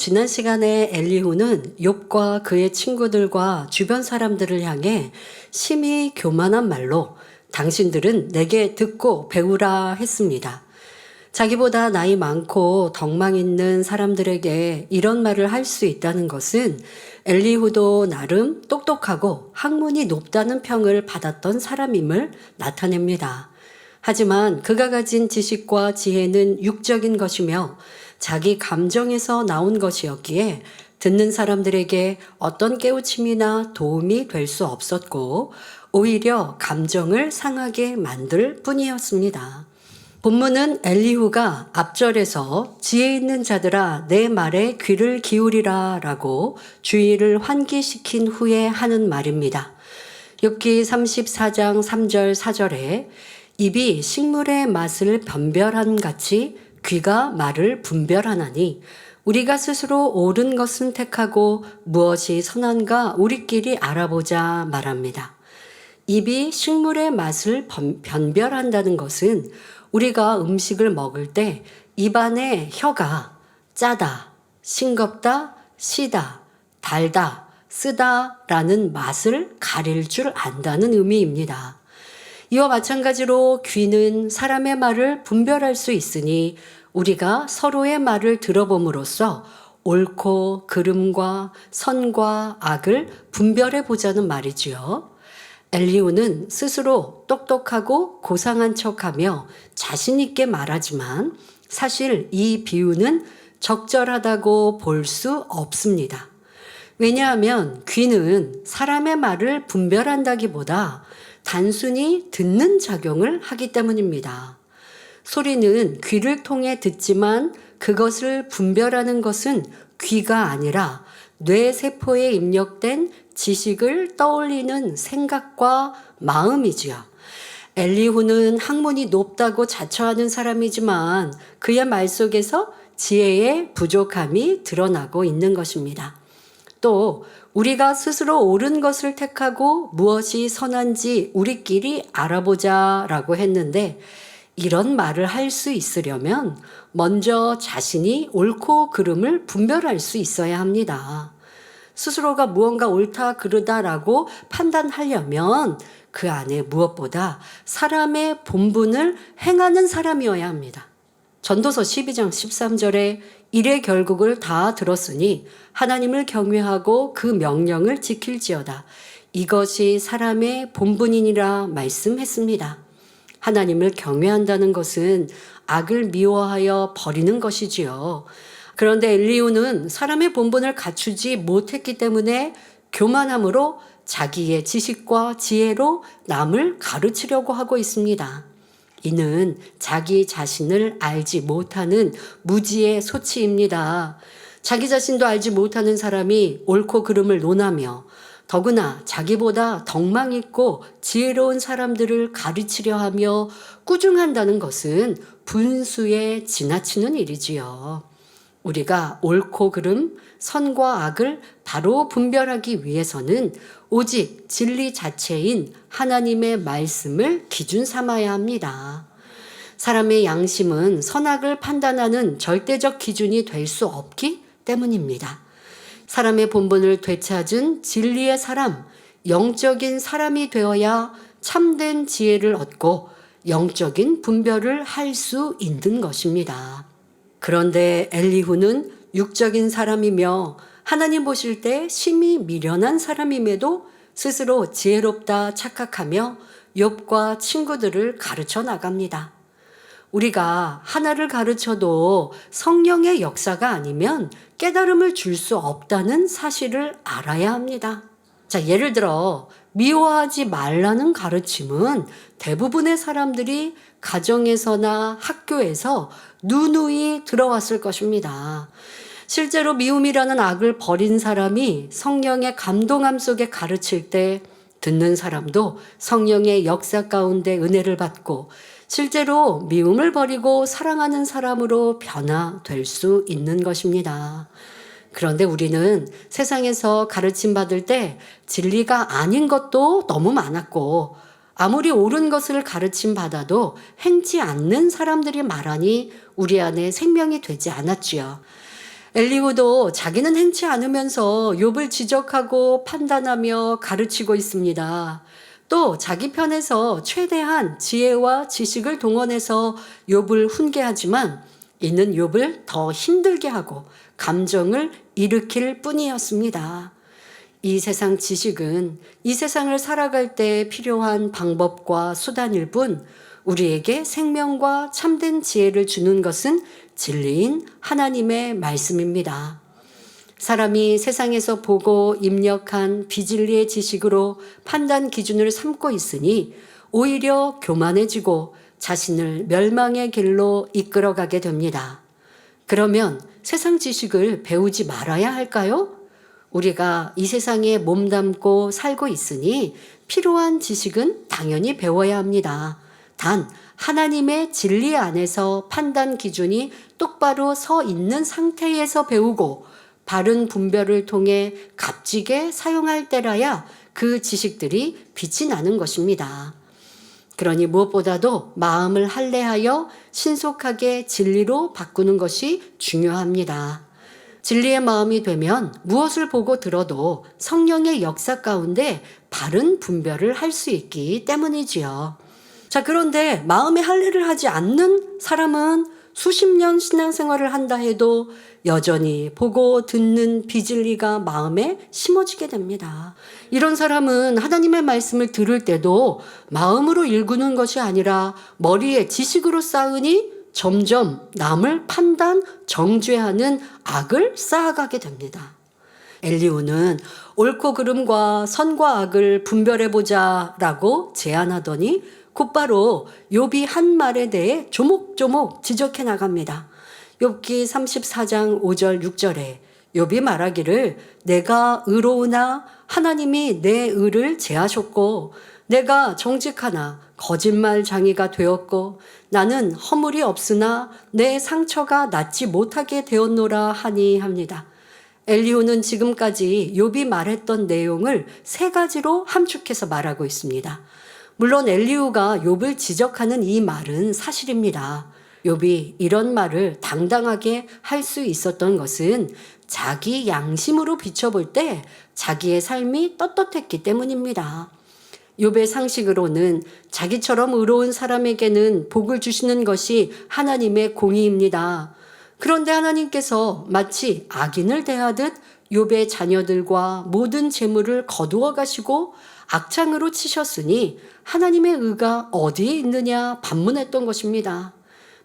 지난 시간에 엘리후는 욥과 그의 친구들과 주변 사람들을 향해 심히 교만한 말로 당신들은 내게 듣고 배우라 했습니다. 자기보다 나이 많고 덕망 있는 사람들에게 이런 말을 할 수 있다는 것은 엘리후도 나름 똑똑하고 학문이 높다는 평을 받았던 사람임을 나타냅니다. 하지만 그가 가진 지식과 지혜는 육적인 것이며 자기 감정에서 나온 것이었기에 듣는 사람들에게 어떤 깨우침이나 도움이 될 수 없었고 오히려 감정을 상하게 만들 뿐이었습니다. 본문은 엘리후가 앞절에서 지혜 있는 자들아 내 말에 귀를 기울이라 라고 주의를 환기시킨 후에 하는 말입니다. 욥기 34장 3절 4절에 입이 식물의 맛을 변별한 같이 귀가 말을 분별하나니 우리가 스스로 옳은 것은 택하고 무엇이 선한가 우리끼리 알아보자 말합니다. 입이 식물의 맛을 변별한다는 것은 우리가 음식을 먹을 때 입안에 혀가 짜다, 싱겁다, 시다, 달다, 쓰다 라는 맛을 가릴 줄 안다는 의미입니다. 이와 마찬가지로 귀는 사람의 말을 분별할 수 있으니 우리가 서로의 말을 들어봄으로써 옳고 그름과 선과 악을 분별해 보자는 말이지요. 엘리후는 스스로 똑똑하고 고상한 척하며 자신 있게 말하지만 사실 이 비유는 적절하다고 볼 수 없습니다. 왜냐하면 귀는 사람의 말을 분별한다기보다 단순히 듣는 작용을 하기 때문입니다. 소리는 귀를 통해 듣지만 그것을 분별하는 것은 귀가 아니라 뇌세포에 입력된 지식을 떠올리는 생각과 마음이지요. 엘리후는 학문이 높다고 자처하는 사람이지만 그의 말 속에서 지혜의 부족함이 드러나고 있는 것입니다. 또 우리가 스스로 옳은 것을 택하고 무엇이 선한지 우리끼리 알아보자 라고 했는데 이런 말을 할 수 있으려면 먼저 자신이 옳고 그름을 분별할 수 있어야 합니다. 스스로가 무언가 옳다 그르다라고 판단하려면 그 안에 무엇보다 사람의 본분을 행하는 사람이어야 합니다. 전도서 12장 13절에 일의 결국을 다 들었으니 하나님을 경외하고 그 명령을 지킬지어다. 이것이 사람의 본분이니라 말씀했습니다. 하나님을 경외한다는 것은 악을 미워하여 버리는 것이지요. 그런데 엘리후는 사람의 본분을 갖추지 못했기 때문에 교만함으로 자기의 지식과 지혜로 남을 가르치려고 하고 있습니다. 이는 자기 자신을 알지 못하는 무지의 소치입니다. 자기 자신도 알지 못하는 사람이 옳고 그름을 논하며 더구나 자기보다 덕망 있고 지혜로운 사람들을 가르치려 하며 꾸중한다는 것은 분수에 지나치는 일이지요. 우리가 옳고 그름, 선과 악을 바로 분별하기 위해서는 오직 진리 자체인 하나님의 말씀을 기준 삼아야 합니다. 사람의 양심은 선악을 판단하는 절대적 기준이 될 수 없기 때문입니다. 사람의 본분을 되찾은 진리의 사람, 영적인 사람이 되어야 참된 지혜를 얻고 영적인 분별을 할 수 있는 것입니다. 그런데 엘리후는 육적인 사람이며 하나님 보실 때 심히 미련한 사람임에도 스스로 지혜롭다 착각하며 욥과 친구들을 가르쳐 나갑니다. 우리가 하나를 가르쳐도 성령의 역사가 아니면 깨달음을 줄 수 없다는 사실을 알아야 합니다. 자, 예를 들어 미워하지 말라는 가르침은 대부분의 사람들이 가정에서나 학교에서 누누이 들어왔을 것입니다. 실제로 미움이라는 악을 버린 사람이 성령의 감동함 속에 가르칠 때 듣는 사람도 성령의 역사 가운데 은혜를 받고 실제로 미움을 버리고 사랑하는 사람으로 변화될 수 있는 것입니다. 그런데 우리는 세상에서 가르침 받을 때 진리가 아닌 것도 너무 많았고 아무리 옳은 것을 가르침 받아도 행치 않는 사람들이 많으니 우리 안에 생명이 되지 않았지요. 엘리후도 자기는 행치 않으면서 욥을 지적하고 판단하며 가르치고 있습니다. 또 자기 편에서 최대한 지혜와 지식을 동원해서 욥을 훈계하지만 이는 욥을 더 힘들게 하고 감정을 일으킬 뿐이었습니다. 이 세상 지식은 이 세상을 살아갈 때 필요한 방법과 수단일 뿐 우리에게 생명과 참된 지혜를 주는 것은 진리인 하나님의 말씀입니다. 사람이 세상에서 보고 입력한 비진리의 지식으로 판단 기준을 삼고 있으니 오히려 교만해지고 자신을 멸망의 길로 이끌어가게 됩니다. 그러면 세상 지식을 배우지 말아야 할까요? 우리가 이 세상에 몸담고 살고 있으니 필요한 지식은 당연히 배워야 합니다. 단 하나님의 진리 안에서 판단 기준이 똑바로 서 있는 상태에서 배우고 바른 분별을 통해 값지게 사용할 때라야 그 지식들이 빛이 나는 것입니다. 그러니 무엇보다도 마음을 할례하여 신속하게 진리로 바꾸는 것이 중요합니다. 진리의 마음이 되면 무엇을 보고 들어도 성령의 역사 가운데 바른 분별을 할 수 있기 때문이지요. 자, 그런데 마음의 할례를 하지 않는 사람은 수십 년 신앙생활을 한다 해도 여전히 보고 듣는 비진리가 마음에 심어지게 됩니다. 이런 사람은 하나님의 말씀을 들을 때도 마음으로 일구는 것이 아니라 머리에 지식으로 쌓으니 점점 남을 판단, 정죄하는 악을 쌓아가게 됩니다. 엘리후는 옳고 그름과 선과 악을 분별해보자 라고 제안하더니 곧바로 욥이 한 말에 대해 조목조목 지적해 나갑니다. 욥기 34장 5절 6절에 욥이 말하기를 내가 의로우나 하나님이 내 의를 제하셨고 내가 정직하나 거짓말장이가 되었고 나는 허물이 없으나 내 상처가 낫지 못하게 되었노라 하니 합니다. 엘리후는 지금까지 욥이 말했던 내용을 세 가지로 함축해서 말하고 있습니다. 물론 엘리후가 욥을 지적하는 이 말은 사실입니다. 욥이 이런 말을 당당하게 할 수 있었던 것은 자기 양심으로 비춰볼 때 자기의 삶이 떳떳했기 때문입니다. 욥의 상식으로는 자기처럼 의로운 사람에게는 복을 주시는 것이 하나님의 공의입니다. 그런데 하나님께서 마치 악인을 대하듯 욥의 자녀들과 모든 재물을 거두어 가시고 악창으로 치셨으니 하나님의 의가 어디에 있느냐 반문했던 것입니다.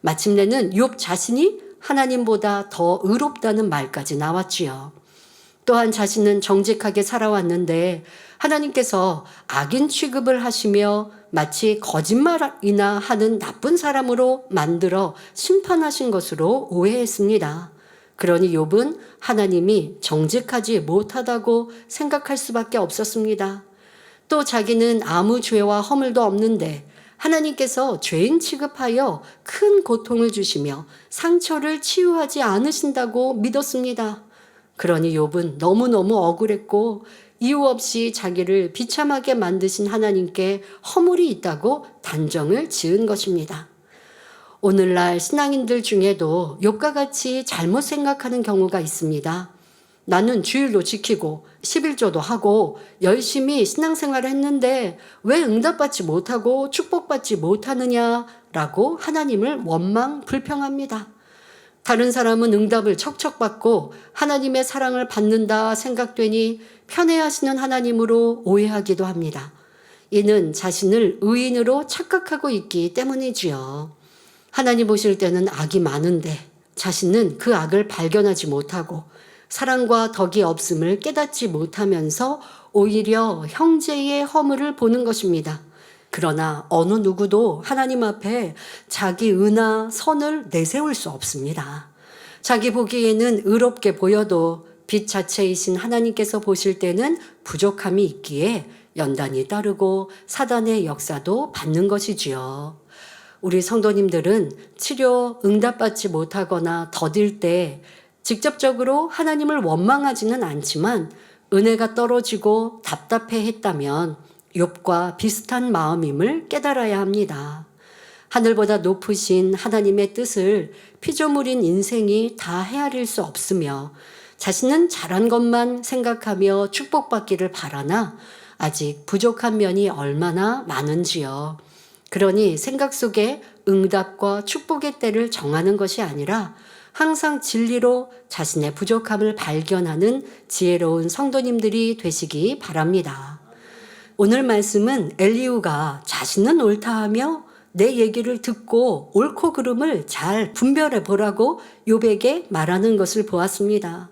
마침내는 욥 자신이 하나님보다 더 의롭다는 말까지 나왔지요. 또한 자신은 정직하게 살아왔는데 하나님께서 악인 취급을 하시며 마치 거짓말이나 하는 나쁜 사람으로 만들어 심판하신 것으로 오해했습니다. 그러니 욥은 하나님이 정직하지 못하다고 생각할 수밖에 없었습니다. 또 자기는 아무 죄와 허물도 없는데 하나님께서 죄인 취급하여 큰 고통을 주시며 상처를 치유하지 않으신다고 믿었습니다. 그러니 욥은 너무너무 억울했고 이유 없이 자기를 비참하게 만드신 하나님께 허물이 있다고 단정을 지은 것입니다. 오늘날 신앙인들 중에도 욥과 같이 잘못 생각하는 경우가 있습니다. 나는 주일도 지키고 11조도 하고 열심히 신앙생활을 했는데 왜 응답받지 못하고 축복받지 못하느냐라고 하나님을 원망 불평합니다. 다른 사람은 응답을 척척 받고 하나님의 사랑을 받는다 생각되니 편애하시는 하나님으로 오해하기도 합니다. 이는 자신을 의인으로 착각하고 있기 때문이지요. 하나님 보실 때는 악이 많은데 자신은 그 악을 발견하지 못하고 사랑과 덕이 없음을 깨닫지 못하면서 오히려 형제의 허물을 보는 것입니다. 그러나 어느 누구도 하나님 앞에 자기 의나 선을 내세울 수 없습니다. 자기 보기에는 의롭게 보여도 빛 자체이신 하나님께서 보실 때는 부족함이 있기에 연단이 따르고 사단의 역사도 받는 것이지요. 우리 성도님들은 치료 응답받지 못하거나 더딜 때 직접적으로 하나님을 원망하지는 않지만 은혜가 떨어지고 답답해 했다면 욥과 비슷한 마음임을 깨달아야 합니다. 하늘보다 높으신 하나님의 뜻을 피조물인 인생이 다 헤아릴 수 없으며 자신은 잘한 것만 생각하며 축복받기를 바라나 아직 부족한 면이 얼마나 많은지요. 그러니 생각 속에 응답과 축복의 때를 정하는 것이 아니라 항상 진리로 자신의 부족함을 발견하는 지혜로운 성도님들이 되시기 바랍니다. 오늘 말씀은 엘리후가 자신은 옳다 하며 내 얘기를 듣고 옳고 그름을 잘 분별해 보라고 욥에게 말하는 것을 보았습니다.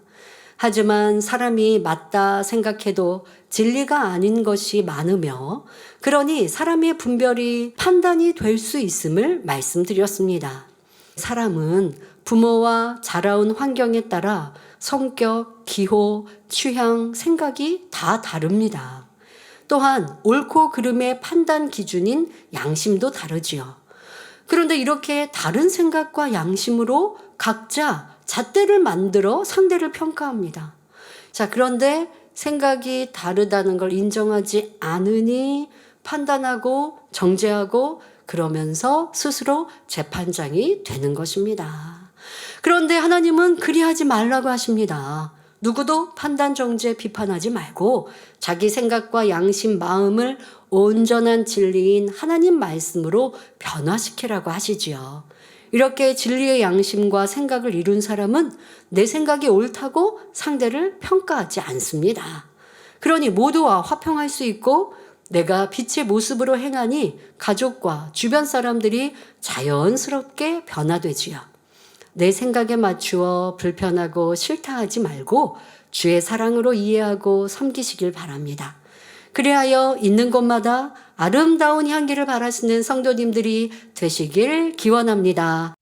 하지만 사람이 맞다 생각해도 진리가 아닌 것이 많으며 그러니 사람의 분별이 판단이 될 수 있음을 말씀드렸습니다. 사람은 부모와 자라온 환경에 따라 성격, 기호, 취향, 생각이 다 다릅니다. 또한 옳고 그름의 판단 기준인 양심도 다르지요. 그런데 이렇게 다른 생각과 양심으로 각자 잣대를 만들어 상대를 평가합니다. 자, 그런데 생각이 다르다는 걸 인정하지 않으니 판단하고 정죄하고 그러면서 스스로 재판장이 되는 것입니다. 그런데 하나님은 그리하지 말라고 하십니다. 누구도 판단, 정죄, 비판하지 말고 자기 생각과 양심, 마음을 온전한 진리인 하나님 말씀으로 변화시키라고 하시지요. 이렇게 진리의 양심과 생각을 이룬 사람은 내 생각이 옳다고 상대를 평가하지 않습니다. 그러니 모두와 화평할 수 있고 내가 빛의 모습으로 행하니 가족과 주변 사람들이 자연스럽게 변화되지요. 내 생각에 맞추어 불편하고 싫다 하지 말고 주의 사랑으로 이해하고 섬기시길 바랍니다. 그리하여 있는 곳마다 아름다운 향기를 발하시는 성도님들이 되시길 기원합니다.